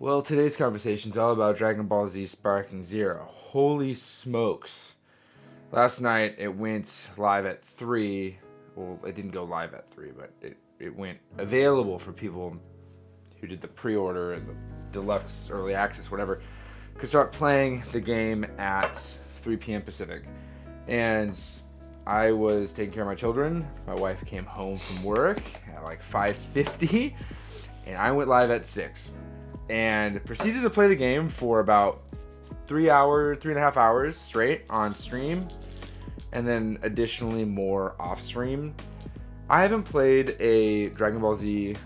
Well, today's conversation is all about Dragon Ball Z Sparking Zero. Holy smokes. Last night it went live at 3. Well, it didn't go live at 3, but it went available for people who did the pre-order and the deluxe early access, whatever, could start playing the game at 3 p.m. Pacific. And I was taking care of my children. My wife came home from work at like 5:50, and I went live at 6. And proceeded to play the game for about 3.5 hours straight on stream, and then additionally more off stream. I haven't played a Dragon Ball Z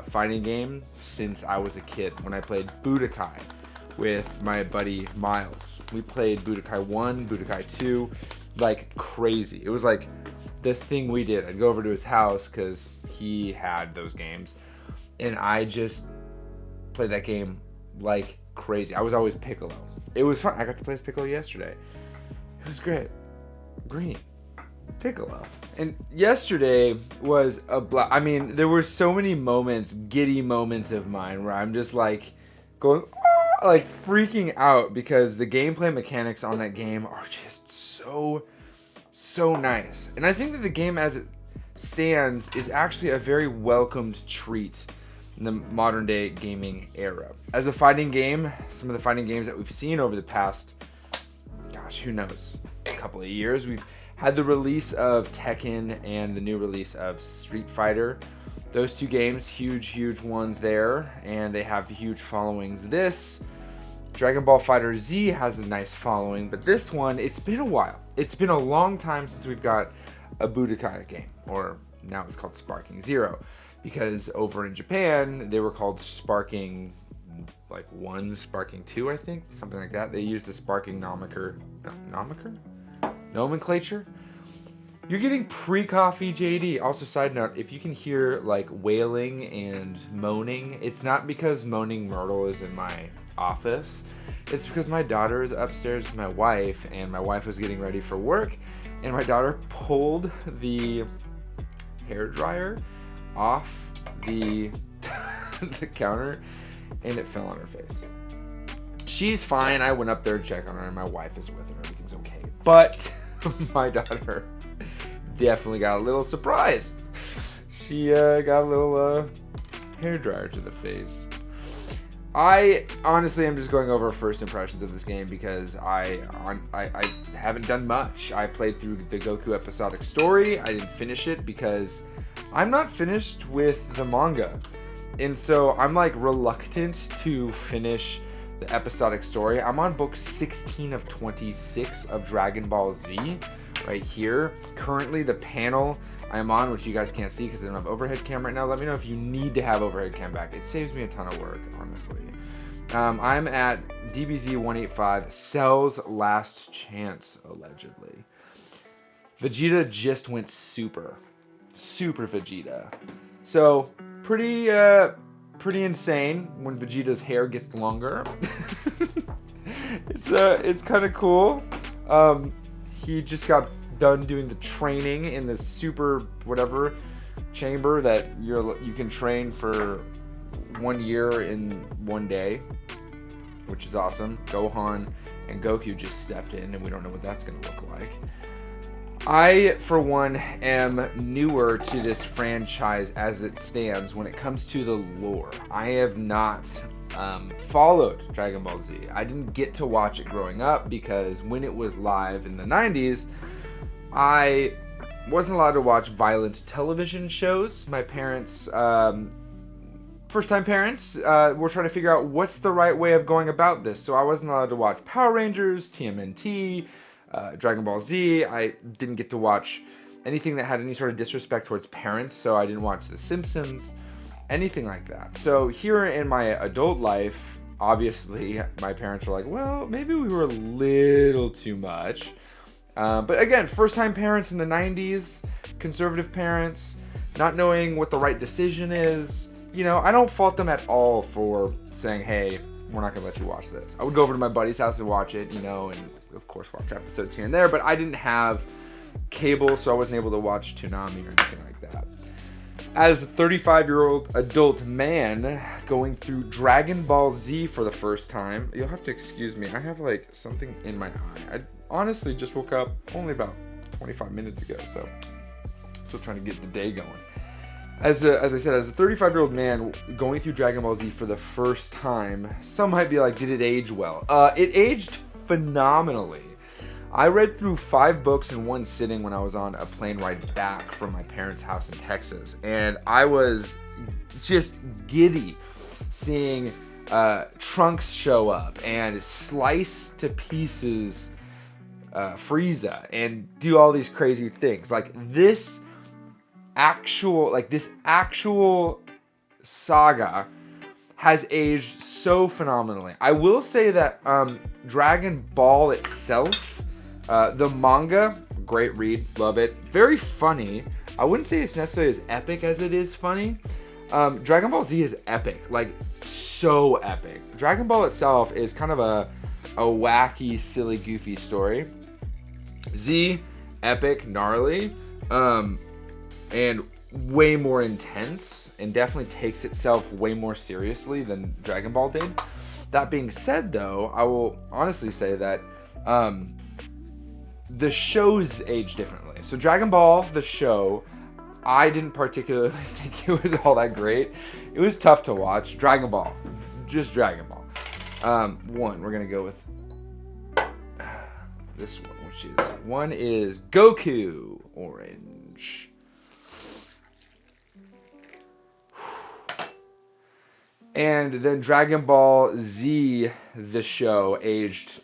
fighting game since I was a kid, when I played Budokai with my buddy Miles. We played Budokai 1, Budokai 2, like crazy. It was like the thing we did. I'd go over to his house because he had those games, and I just played that game like crazy. I was always Piccolo. It was fun. I got to play as Piccolo yesterday. It was great. Green. Piccolo. And yesterday was I mean, there were so many moments, giddy moments of mine where I'm just like going, like freaking out, because the gameplay mechanics on that game are just so nice. And I think that the game as it stands is actually a very welcomed treat in the modern day gaming era. As a fighting game, some of the fighting games that we've seen over the past, who knows, a couple of years, we've had the release of Tekken and the new release of Street Fighter. Those two games, huge ones there, and they have huge followings. This Dragon Ball Fighter Z has a nice following, but this one, it's been a while. It's been a long time since we've got a Budokai game, or now it's called Sparking Zero, because over in Japan, they were called Sparking, like 1, Sparking 2, I think, something like that. They used the Sparking nomenclature. You're getting pre-coffee, JD. Also, side note, if you can hear like wailing and moaning, it's not because Moaning Myrtle is in my office. It's because my daughter is upstairs with my wife, and my wife was getting ready for work, and my daughter pulled the hairdryer off the the counter, and it fell on her face. She's fine. I went up there to check on her, and my wife is with her. Everything's okay. But my daughter definitely got a little surprise. She got a little hairdryer to the face. I honestly am just going over first impressions of this game because I haven't done much. I played through the Goku episodic story. I didn't finish it because I'm not finished with the manga. And so I'm like reluctant to finish the episodic story. I'm on book 16 of 26 of Dragon Ball Z right here. Currently the panel I'm on, which you guys can't see because I don't have overhead cam right now. Let me know if you need to have overhead cam back. It saves me a ton of work, honestly. I'm at DBZ 185, Cell's last chance, allegedly. Vegeta just went super Vegeta. So pretty insane when Vegeta's hair gets longer. It's kind of cool. He just got done doing the training in the super whatever chamber that you can train for 1 year in 1 day, which is awesome. Gohan and Goku just stepped in, and we don't know what that's going to look like. I, for one, am newer to this franchise as it stands when it comes to the lore. I have not followed Dragon Ball Z. I didn't get to watch it growing up because when it was live in the 90s, I wasn't allowed to watch violent television shows. My parents, first-time parents, were trying to figure out what's the right way of going about this. So I wasn't allowed to watch Power Rangers, TMNT, Dragon Ball Z. I didn't get to watch anything that had any sort of disrespect towards parents, so I didn't watch The Simpsons, anything like that. So here in my adult life, obviously, my parents were like, well, maybe we were a little too much. But again, first-time parents in the 90s, conservative parents, not knowing what the right decision is. You know, I don't fault them at all for saying, hey, we're not going to let you watch this. I would go over to my buddy's house and watch it, you know, and of course watch episodes here and there, but I didn't have cable, so I wasn't able to watch Toonami or anything like that. As a 35-year-old adult man going through Dragon Ball Z for the first time, you'll have to excuse me, I have like something in my eye. I honestly just woke up only about 25 minutes ago, so still trying to get the day going. As I said, as a 35-year-old man going through Dragon Ball Z for the first time, some might be like, did it age well? It aged phenomenally. I read through 5 books in one sitting when I was on a plane ride back from my parents' house in Texas, and I was just giddy seeing Trunks show up and slice to pieces Frieza and do all these crazy things. Like this actual saga has aged so phenomenally. I will say that Dragon Ball itself, the manga, great read, love it. Very funny. I wouldn't say it's necessarily as epic as it is funny. Dragon Ball Z is epic, like so epic. Dragon Ball itself is kind of a wacky, silly, goofy story. Z, epic, gnarly, and way more intense, and definitely takes itself way more seriously than Dragon Ball did. That being said, though, I will honestly say that the shows age differently. So Dragon Ball, the show, I didn't particularly think it was all that great. It was tough to watch. Dragon Ball, just Dragon Ball. We're gonna go with this one, one is Goku Orange. And then Dragon Ball Z, the show, aged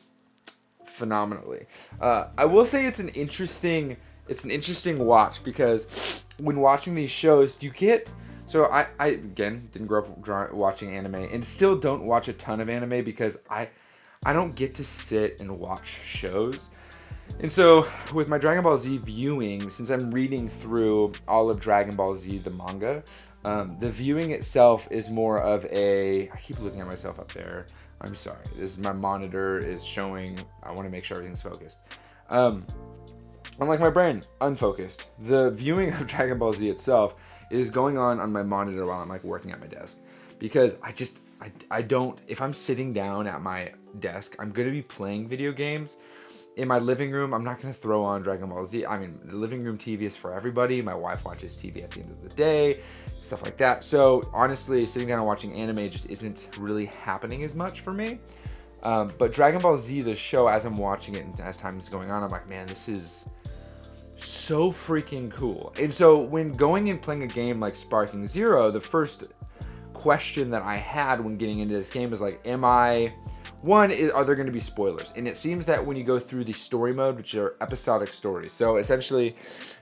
phenomenally. I will say it's an interesting watch, because when watching these shows, you get... So I again, didn't grow up watching anime, and still don't watch a ton of anime because I don't get to sit and watch shows. And so with my Dragon Ball Z viewing, since I'm reading through all of Dragon Ball Z, the manga, the viewing itself is more of a... I keep looking at myself up there. I'm sorry. This is my monitor is showing. I want to make sure everything's focused. Unlike my brain, unfocused. The viewing of Dragon Ball Z itself is going on my monitor while I'm like working at my desk, because I don't, if I'm sitting down at my desk, I'm going to be playing video games. In my living room, I'm not going to throw on Dragon Ball Z. I mean, the living room TV is for everybody. My wife watches TV at the end of the day, stuff like that. So honestly, sitting down and watching anime just isn't really happening as much for me. But Dragon Ball Z, the show, as I'm watching it and as time is going on, I'm like, man, this is so freaking cool. And so when going and playing a game like Sparking Zero, the first question that I had when getting into this game is like, are there going to be spoilers? And it seems that when you go through the story mode, which are episodic stories, so essentially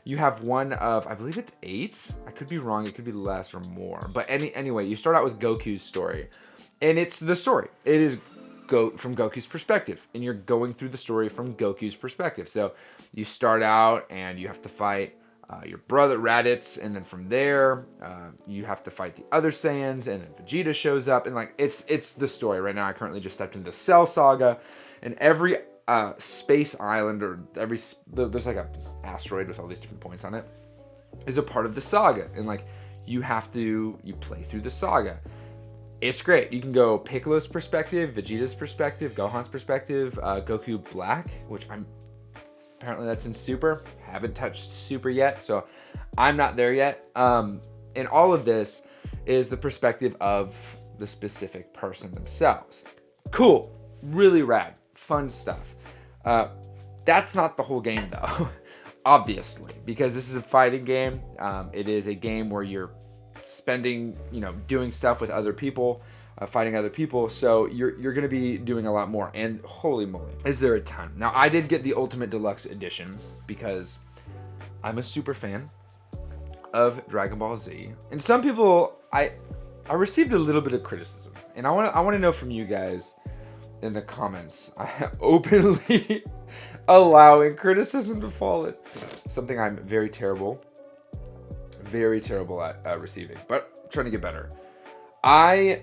you have one of, I believe it's 8. I could be wrong. It could be less or more. But anyway, you start out with Goku's story, and it's the story. It is from Goku's perspective, and you're going through the story from Goku's perspective. So you start out and you have to fight your brother Raditz, and then from there you have to fight the other Saiyans, and then Vegeta shows up, and like it's the story. Right now I currently just stepped into the Cell Saga, and every space island, or there's like a asteroid with all these different points on it, is a part of the saga, and like you play through the saga. It's great. You can go Piccolo's perspective, Vegeta's perspective, Gohan's perspective, Goku Black, which apparently that's in Super. Haven't touched Super yet, so I'm not there yet. And all of this is the perspective of the specific person themselves. Cool. Really rad. Fun stuff. That's not the whole game, though. Obviously, because this is a fighting game. It is a game where you're spending, doing stuff with other people, fighting other people, so you're going to be doing a lot more, and holy moly, is there a ton. Now, I did get the Ultimate Deluxe Edition because I'm a super fan of Dragon Ball Z, and some people, I received a little bit of criticism, and I want to know from you guys in the comments. I openly allowing criticism to fall in, something I'm very terrible at receiving, but trying to get better. I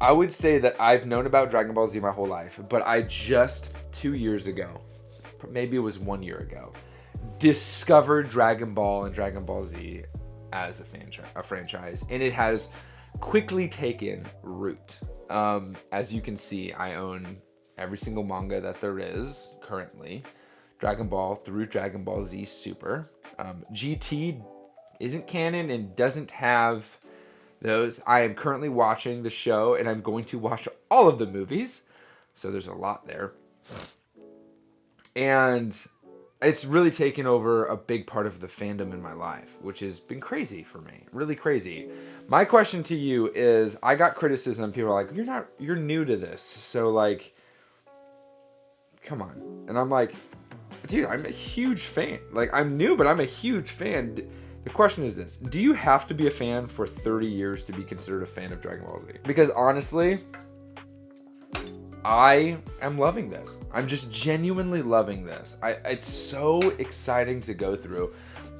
would say that I've known about Dragon Ball Z my whole life, but I just 2 years ago, maybe it was 1 year ago, discovered Dragon Ball and Dragon Ball Z as a franchise, and it has quickly taken root. As you can see, I own every single manga that there is currently. Dragon Ball through Dragon Ball Z Super. GT isn't canon and doesn't have those. I am currently watching the show, and I'm going to watch all of the movies. So there's a lot there. And it's really taken over a big part of the fandom in my life, which has been crazy for me. Really crazy. My question to you is, I got criticism. People are like, you're new to this. So like, come on. And I'm like, dude, I'm a huge fan. Like, I'm new, but I'm a huge fan. The question is this: do you have to be a fan for 30 years to be considered a fan of Dragon Ball Z? Because honestly, I am loving this. I'm just genuinely loving this. It's so exciting to go through.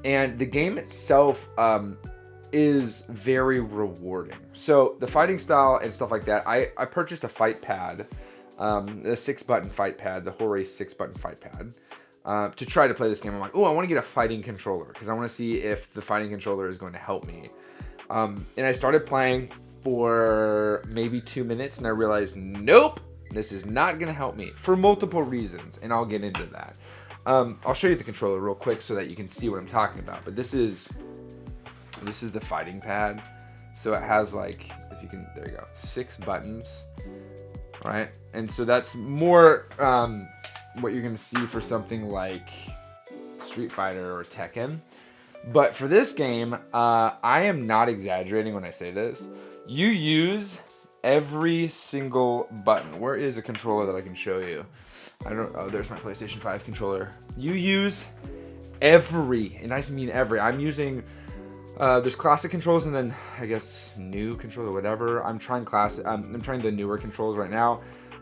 And the game itself is very rewarding. So the fighting style and stuff like that, I purchased a fight pad, the 6-button fight pad, the Hori 6-button fight pad. To try to play this game. I'm like, oh, I want to get a fighting controller because I want to see if the fighting controller is going to help me. And I started playing for maybe 2 minutes, and I realized, nope, this is not going to help me for multiple reasons, and I'll get into that. I'll show you the controller real quick so that you can see what I'm talking about. But this is the fighting pad. So it has, like, as you can, there you go, 6 buttons, right? And so that's more what you're going to see for something like Street Fighter or Tekken. But for this game, I am not exaggerating when I say this. You use every single button. Where is a controller that I can show you? Oh, there's my PlayStation 5 controller. You use every, and I mean every. I'm using, there's classic controls and then I guess new controller, whatever. I'm trying the newer controls right now.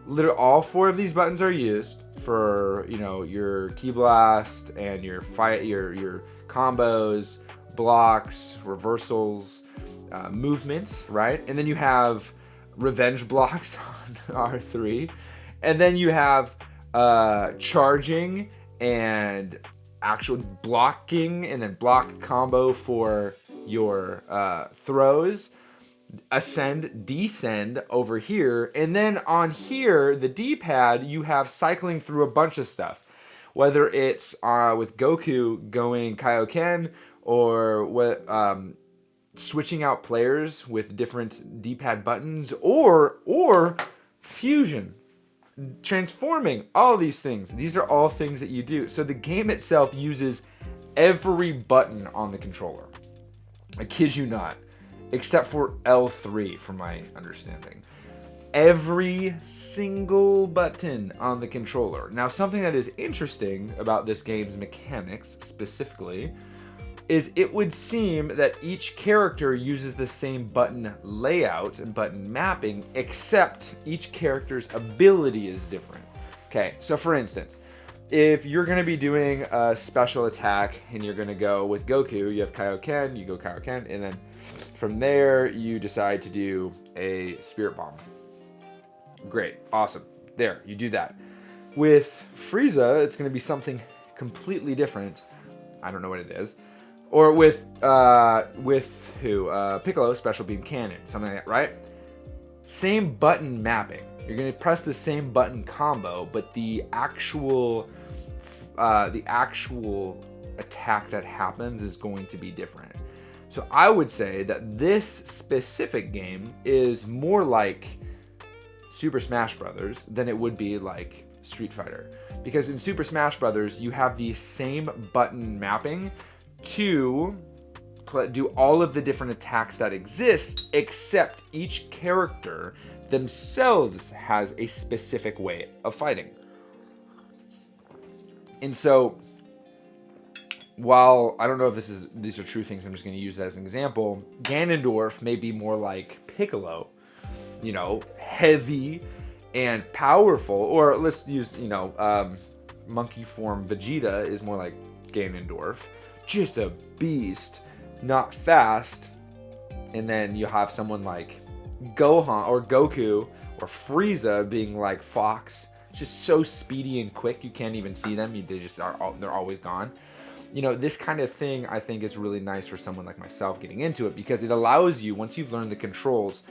Literally all 4 of these buttons are used for, you know, your key blast and your combos, blocks, reversals, movements, right? And then you have revenge blocks on R3, and then you have charging and actual blocking, and then block combo for your throws. Ascend, descend over here, and then on here, the D-pad, you have cycling through a bunch of stuff, whether it's with Goku going Kaioken or switching out players with different D-pad buttons, or fusion, transforming, all these things. These are all things that you do. So the game itself uses every button on the controller. I kid you not. Except for L3, from my understanding. Every single button on the controller. Now, something that is interesting about this game's mechanics, specifically, is it would seem that each character uses the same button layout and button mapping, except each character's ability is different. Okay, so for instance, if you're going to be doing a special attack and you're going to go with Goku, you have Kaioken, you go Kaioken, and then from there you decide to do a Spirit Bomb. Great, awesome. There, you do that. With Frieza, it's going to be something completely different. I don't know what it is. Or with Piccolo, Special Beam Cannon, something like that, right? Same button mapping. You're going to press the same button combo, but the actual attack that happens is going to be different. So I would say that this specific game is more like Super Smash Brothers than it would be like Street Fighter. Because in Super Smash Brothers, you have the same button mapping to do all of the different attacks that exist, except each character themselves has a specific way of fighting. And so, while I don't know if these are true things, I'm just going to use that as an example. Ganondorf may be more like Piccolo, you know, heavy and powerful. Or let's use, you know, monkey form Vegeta is more like Ganondorf, just a beast, not fast. And then you have someone like Gohan or Goku or Frieza being like Fox, just so speedy and quick you can't even see them. They're always gone. This kind of thing I think is really nice for someone like myself getting into it, because it allows you, once you've learned the controls,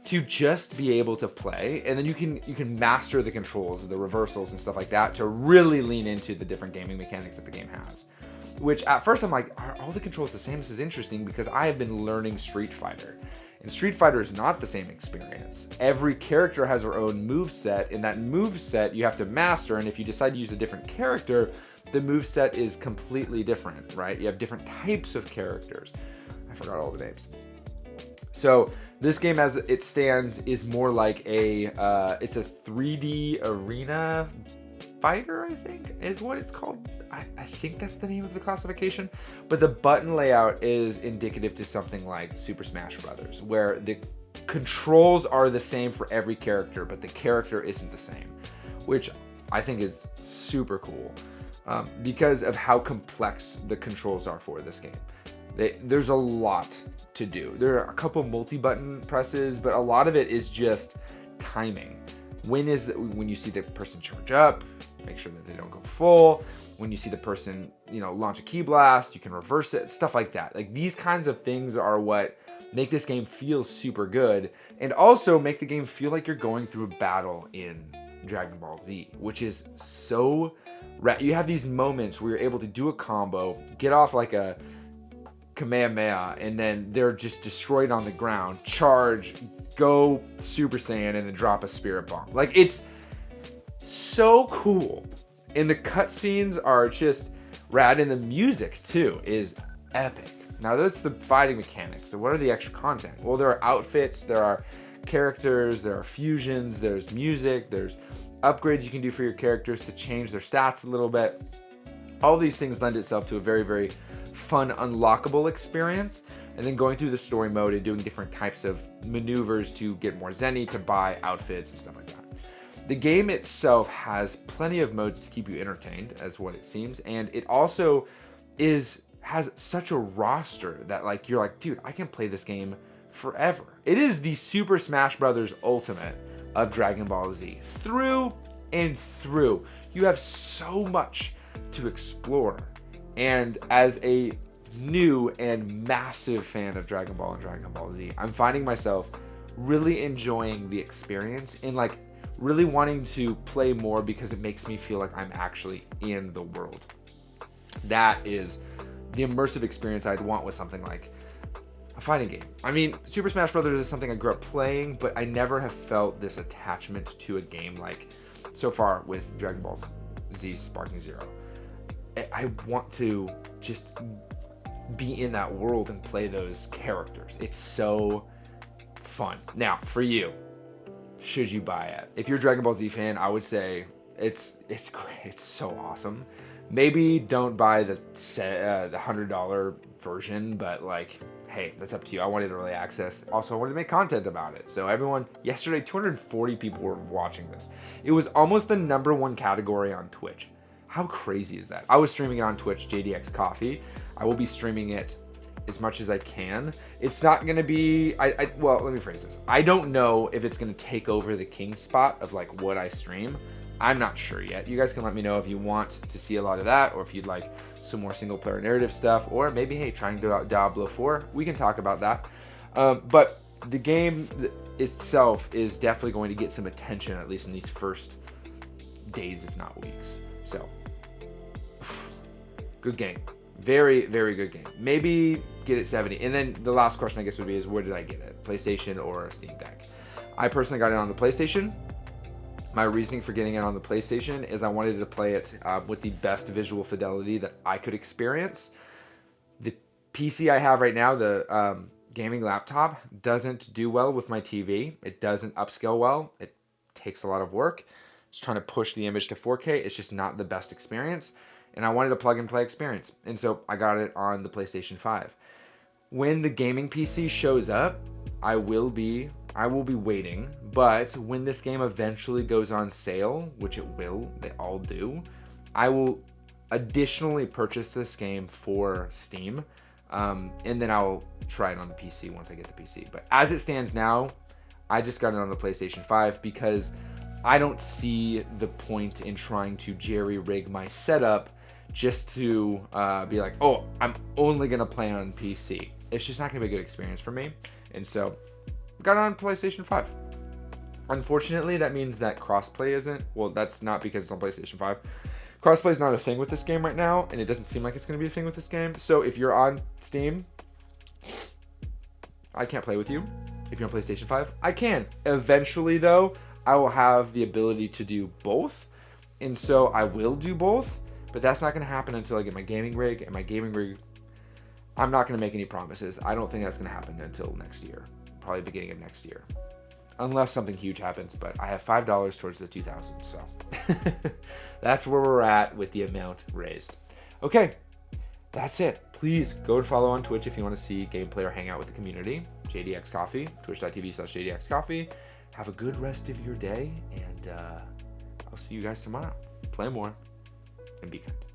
to just be able to play, and then you can master the controls, the reversals and stuff like that, to really lean into the different gaming mechanics that the game has. Which at first I'm like, are all the controls the same? This is interesting, because I have been learning Street Fighter. And Street Fighter is not the same experience. Every character has their own moveset, and that moveset you have to master, and if you decide to use a different character, the moveset is completely different, right? You have different types of characters. I forgot all the names. So this game, as it stands, is more like it's a 3D arena fighter, I think, is what it's called. I think that's the name of the classification. But the button layout is indicative to something like Super Smash Brothers, where the controls are the same for every character, but the character isn't the same, which I think is super cool, because of how complex the controls are for this game. There's a lot to do. There are a couple multi-button presses, but a lot of it is just timing. When you see the person charge up, make sure that they don't go full. When you see the person, launch a key blast, you can reverse it, stuff like that. Like, these kinds of things are what make this game feel super good, and also make the game feel like you're going through a battle in Dragon Ball Z, which is so you have these moments where you're able to do a combo, get off like a Kamehameha, and then they're just destroyed on the ground, charge, go Super Saiyan, and then drop a Spirit Bomb. Like, it's so cool. And the cutscenes are just rad, and the music, too, is epic. Now, that's the fighting mechanics. So what are the extra content? Well, there are outfits, there are characters, there are fusions, there's music, there's upgrades you can do for your characters to change their stats a little bit. All these things lend itself to a very, very fun, unlockable experience. And then going through the story mode and doing different types of maneuvers to get more Zenny, to buy outfits and stuff like that. The game itself has plenty of modes to keep you entertained, as what it seems, and it also has such a roster that, like, you're like, dude, I can play this game forever. It is the Super Smash Brothers Ultimate of Dragon Ball Z, through and through. You have so much to explore, and as a new and massive fan of Dragon Ball and Dragon Ball Z, I'm finding myself really enjoying the experience, and like really wanting to play more, because it makes me feel like I'm actually in the world. That is the immersive experience I'd want with something like a fighting game. I mean, Super Smash Brothers is something I grew up playing, but I never have felt this attachment to a game like so far with Dragon Ball Z Sparking Zero. I want to just be in that world and play those characters. It's so fun. Now, for you, should you buy it? If you're a Dragon Ball Z fan, I would say it's great. It's so awesome. Maybe don't buy the $100 version, but like, hey, that's up to you. I wanted early access. Also, I wanted to make content about it. So everyone, yesterday, 240 people were watching this. It was almost the #1 category on Twitch. How crazy is that? I was streaming it on Twitch, JDX Coffee. I will be streaming it as much as I can. It's not going to be, well, let me phrase this. I don't know if it's going to take over the king spot of like what I stream. I'm not sure yet. You guys can let me know if you want to see a lot of that, or if you'd like some more single player narrative stuff, or maybe, hey, trying to out Diablo 4. We can talk about that. But the game itself is definitely going to get some attention, at least in these first days, if not weeks. So, good game. Very, very good game. Maybe get it 70. And then the last question, I guess, would be is where did I get it? PlayStation or Steam Deck? I personally got it on the PlayStation. My reasoning for getting it on the PlayStation is I wanted to play it with the best visual fidelity that I could experience. The PC I have right now, the gaming laptop, doesn't do well with my TV. It doesn't upscale well. It takes a lot of work. It's trying to push the image to 4K. It's just not the best experience. And I wanted a plug-and-play experience. And so I got it on the PlayStation 5. When the gaming PC shows up, I will be waiting. But when this game eventually goes on sale, which it will, they all do, I will additionally purchase this game for Steam. And then I'll try it on the PC once I get the PC. But as it stands now, I just got it on the PlayStation 5 because I don't see the point in trying to jerry-rig my setup just to be like, oh, I'm only going to play on PC. It's just not going to be a good experience for me. And so got on PlayStation 5. Unfortunately, that means that crossplay isn't. Well, that's not because it's on PlayStation 5. Crossplay is not a thing with this game right now, and it doesn't seem like it's going to be a thing with this game. So if you're on Steam, I can't play with you. If you're on PlayStation 5, I can. Eventually, though, I will have the ability to do both. And so I will do both, but that's not going to happen until I get my gaming rig. And my gaming rig, I'm not going to make any promises. I don't think that's going to happen until next year. Probably beginning of next year. Unless something huge happens, but I have $5 towards the 2,000, so that's where we're at with the amount raised. Okay, that's it. Please go and follow on Twitch if you want to see gameplay or hang out with the community. JDX Coffee, twitch.tv/JDX Coffee. Have a good rest of your day, and I'll see you guys tomorrow. Play more and be kind.